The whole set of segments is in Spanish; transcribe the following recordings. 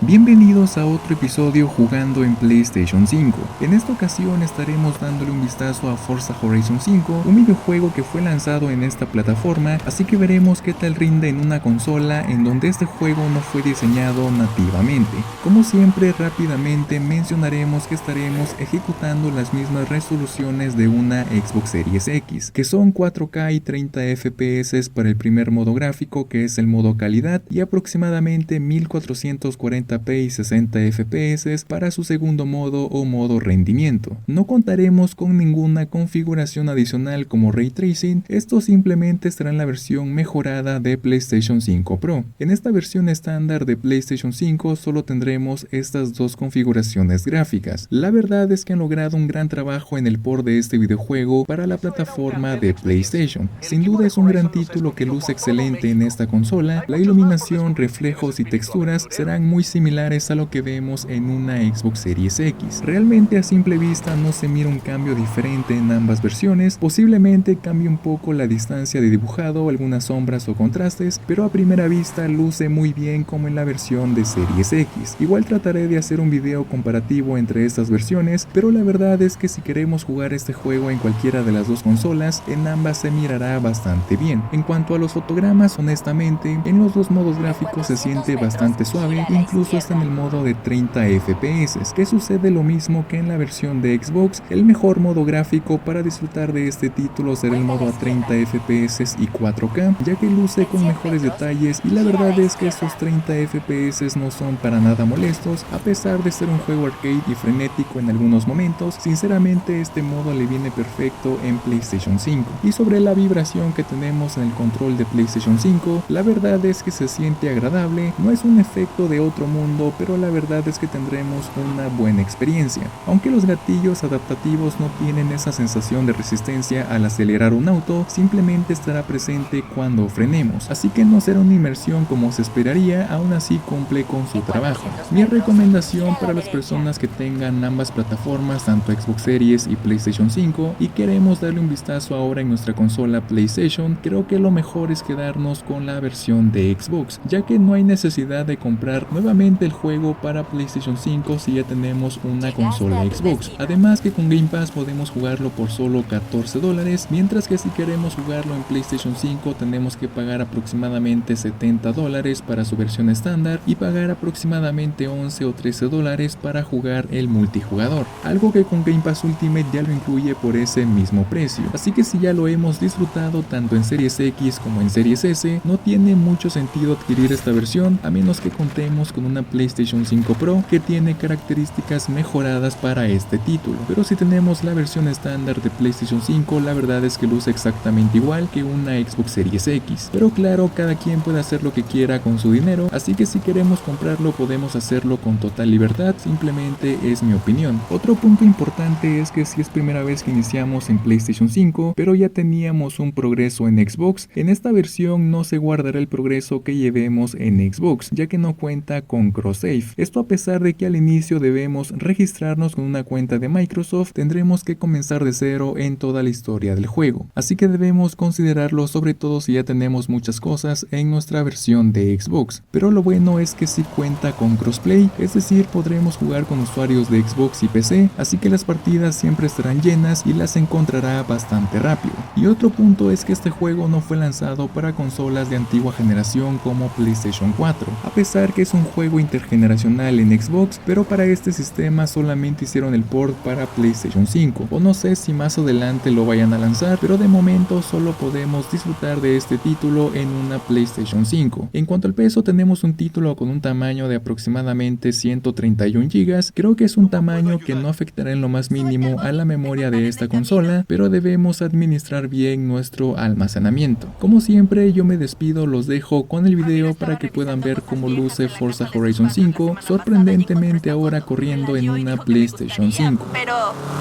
Bienvenidos a otro episodio jugando en PlayStation 5. En esta ocasión estaremos dándole un vistazo a Forza Horizon 5, un videojuego que fue lanzado en esta plataforma, así que veremos qué tal rinde en una consola en donde este juego no fue diseñado nativamente. Como siempre, rápidamente mencionaremos que estaremos ejecutando las mismas resoluciones de una Xbox Series X, que son 4K y 30 FPS para el primer modo gráfico, que es el modo calidad, y aproximadamente 1440p y 60 FPS para su segundo modo o modo rendimiento. No contaremos con ninguna configuración adicional como Ray Tracing, esto simplemente estará en la versión mejorada de PlayStation 5 Pro. En esta versión estándar de PlayStation 5 solo tendremos estas dos configuraciones gráficas. La verdad es que han logrado un gran trabajo en el port de este videojuego para la plataforma de PlayStation. Sin duda es un gran título que luce excelente en esta consola. La iluminación, reflejos y texturas serán muy similares a lo que vemos en una Xbox Series X. Realmente a simple vista no se mira un cambio diferente en ambas versiones, posiblemente cambie un poco la distancia de dibujado, algunas sombras o contrastes, pero a primera vista luce muy bien como en la versión de Series X. Igual trataré de hacer un video comparativo entre estas versiones, pero la verdad es que si queremos jugar este juego en cualquiera de las dos consolas, en ambas se mirará bastante bien. En cuanto a los fotogramas, honestamente, en los dos modos gráficos se siente bastante suave, incluso está en el modo de 30 FPS, que sucede lo mismo que en la versión de Xbox. El mejor modo gráfico para disfrutar de este título será el modo a 30 FPS y 4K, ya que luce con mejores detalles, y la verdad es que esos 30 FPS no son para nada molestos, a pesar de ser un juego arcade y frenético en algunos momentos. Sinceramente este modo le viene perfecto en PlayStation 5. Y sobre la vibración que tenemos en el control de PlayStation 5, la verdad es que se siente agradable, no es un efecto de otro mundo, pero la verdad es que tendremos una buena experiencia, aunque los gatillos adaptativos no tienen esa sensación de resistencia al acelerar un auto, simplemente estará presente cuando frenemos, así que no será una inmersión como se esperaría, aún así cumple con su trabajo. Mi recomendación para las personas que tengan ambas plataformas, tanto Xbox Series y PlayStation 5, y queremos darle un vistazo ahora en nuestra consola PlayStation, creo que lo mejor es quedarnos con la versión de Xbox, ya que no hay necesidad de comprar nuevamente el juego para PlayStation 5 si ya tenemos una consola Xbox. Además que con Game Pass podemos jugarlo por solo $14, mientras que si queremos jugarlo en PlayStation 5 tenemos que pagar aproximadamente $70 para su versión estándar y pagar aproximadamente 11 o 13 dólares para jugar el multijugador, algo que con Game Pass Ultimate ya lo incluye por ese mismo precio. Así que si ya lo hemos disfrutado tanto en Series X como en Series S, no tiene mucho sentido adquirir esta versión a menos que contemos con una PlayStation 5 Pro que tiene características mejoradas para este título. Pero si tenemos la versión estándar de PlayStation 5, la verdad es que luce exactamente igual que una Xbox Series X. Pero claro, cada quien puede hacer lo que quiera con su dinero, así que si queremos comprarlo podemos hacerlo con total libertad, simplemente es mi opinión. Otro punto importante es que si es primera vez que iniciamos en PlayStation 5, pero ya teníamos un progreso en Xbox, en esta versión no se guardará el progreso que llevemos en Xbox, ya que no cuenta con cross-save. Esto a pesar de que al inicio debemos registrarnos con una cuenta de Microsoft, tendremos que comenzar de cero en toda la historia del juego. Así que debemos considerarlo, sobre todo si ya tenemos muchas cosas en nuestra versión de Xbox. Pero lo bueno es que sí cuenta con crossplay, es decir, podremos jugar con usuarios de Xbox y PC, así que las partidas siempre estarán llenas y las encontrará bastante rápido. Y otro punto es que este juego no fue lanzado para consolas de antigua generación como PlayStation 4, a pesar que es un juego intergeneracional en Xbox, pero para este sistema solamente hicieron el port para PlayStation 5, o no sé si más adelante lo vayan a lanzar, pero de momento solo podemos disfrutar de este título en una PlayStation 5. En cuanto al peso, tenemos un título con un tamaño de aproximadamente 131 GB, creo que es un tamaño que no afectará en lo más mínimo a la memoria de esta consola, pero debemos administrar bien nuestro almacenamiento. Como siempre, yo me despido, los dejo con el video para que puedan ver cómo luce Forza Horizon 5, sorprendentemente ahora corriendo en una PlayStation 5. Pero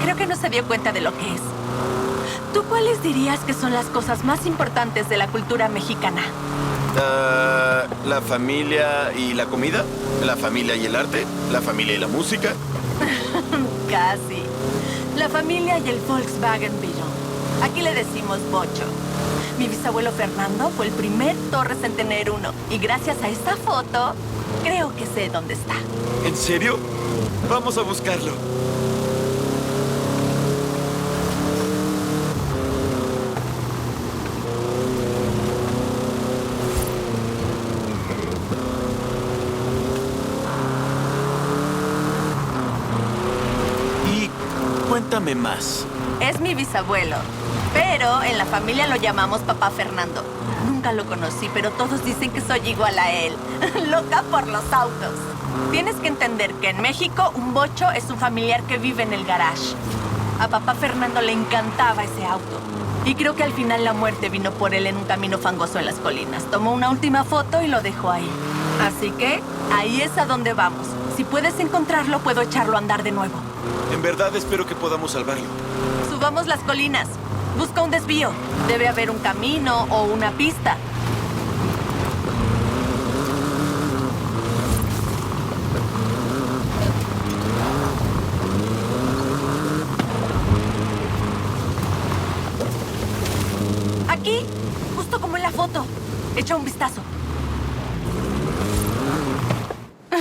creo que no se dio cuenta de lo que es. ¿Tú cuáles dirías que son las cosas más importantes de la cultura mexicana? La familia y la comida, la familia y el arte, la familia y la música. Casi. La familia y el Volkswagen Beetle. Aquí le decimos bocho. Mi bisabuelo Fernando fue el primer Torres en tener uno. Y gracias a esta foto, Creo que sé dónde está. ¿En serio? Vamos a buscarlo. Y cuéntame más. Es mi bisabuelo, pero en la familia lo llamamos Papá Fernando. Nunca lo conocí, pero todos dicen que soy igual a él. Loca por los autos. Tienes que entender que en México un bocho es un familiar que vive en el garage. A Papá Fernando le encantaba ese auto. Y creo que al final la muerte vino por él en un camino fangoso en las colinas. Tomó una última foto y lo dejó ahí. Así que ahí es a donde vamos. Si puedes encontrarlo, puedo echarlo a andar de nuevo. En verdad espero que podamos salvarlo. Subamos las colinas. Busca un desvío. Debe haber un camino o una pista. Aquí, justo como en la foto. Echa un vistazo. ¡Ay!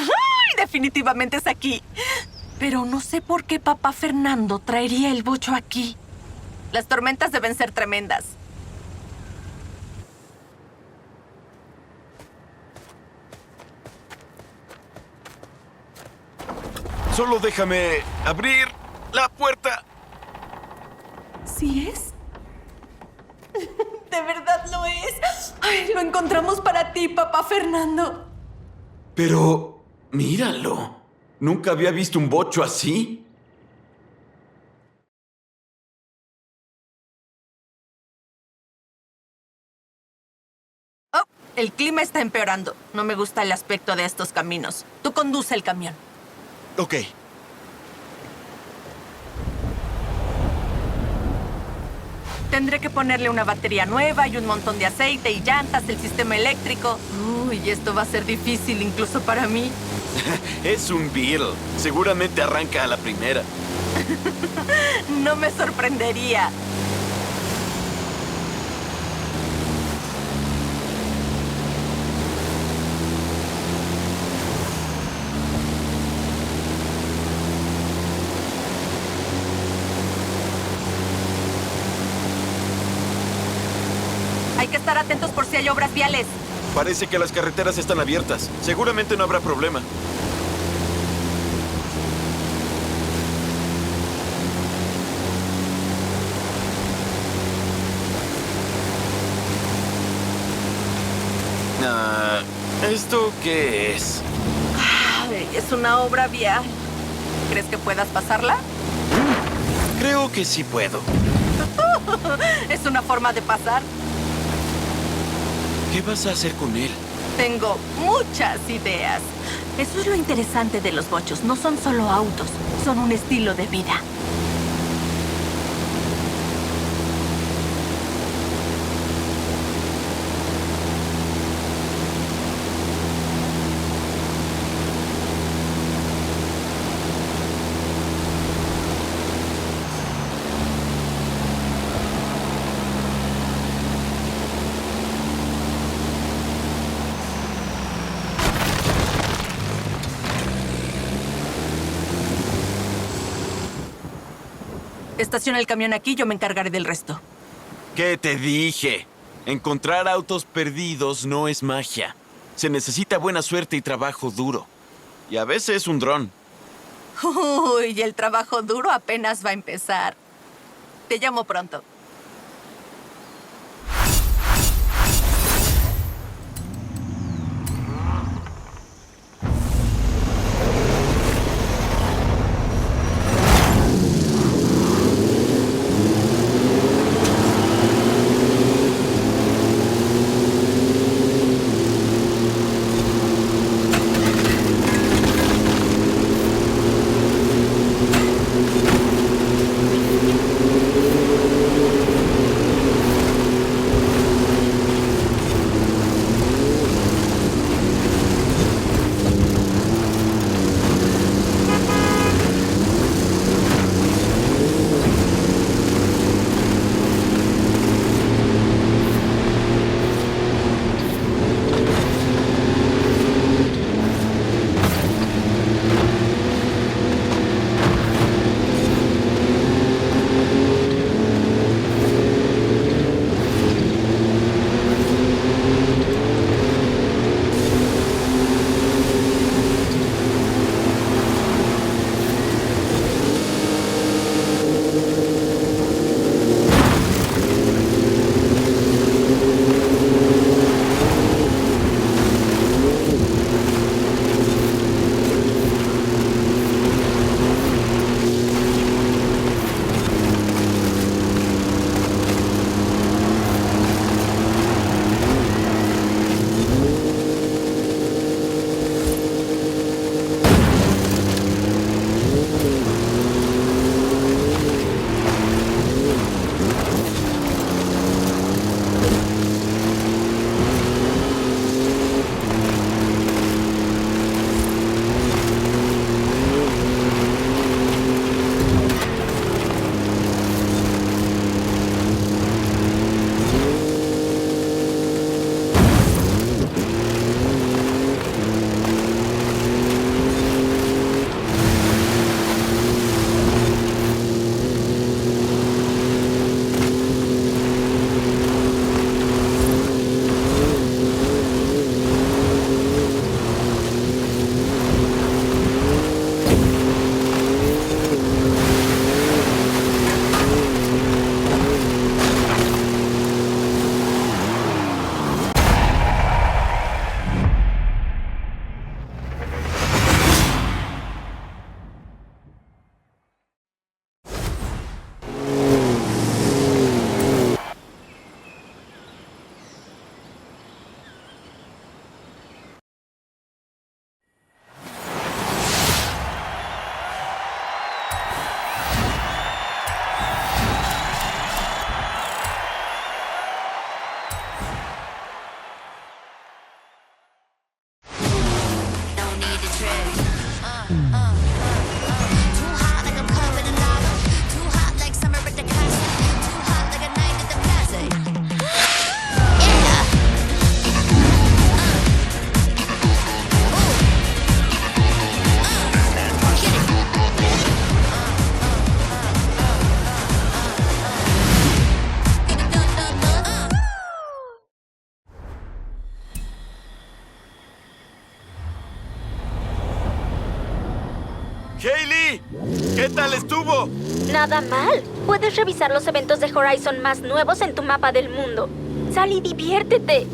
Definitivamente es aquí. Pero no sé por qué Papá Fernando traería el bocho aquí. Las tormentas deben ser tremendas. Solo déjame abrir la puerta. ¿Sí es? De verdad lo es. Ay, lo encontramos para ti, Papá Fernando. Pero, míralo. Nunca había visto un bocho así. Oh, el clima está empeorando. No me gusta el aspecto de estos caminos. Tú conduce el camión. Ok. Tendré que ponerle una batería nueva y un montón de aceite y llantas, el sistema eléctrico. Uy, esto va a ser difícil incluso para mí. Es un Beetle. Seguramente arranca a la primera. No me sorprendería. Hay que estar atentos por si hay obras viales. Parece que las carreteras están abiertas. Seguramente no habrá problema. ¿Esto qué es? Ay, es una obra vial. ¿Crees que puedas pasarla? Creo que sí puedo. Es una forma de pasar. ¿Qué vas a hacer con él? Tengo muchas ideas. Eso es lo interesante de los bochos. No son solo autos, son un estilo de vida. Estaciona el camión aquí, yo me encargaré del resto. ¿Qué te dije? Encontrar autos perdidos no es magia. Se necesita buena suerte y trabajo duro. Y a veces un dron. Uy, el trabajo duro apenas va a empezar. Te llamo pronto. ¡Kaylee! ¿Qué tal estuvo? Nada mal. Puedes revisar los eventos de Horizon más nuevos en tu mapa del mundo. Sal y diviértete.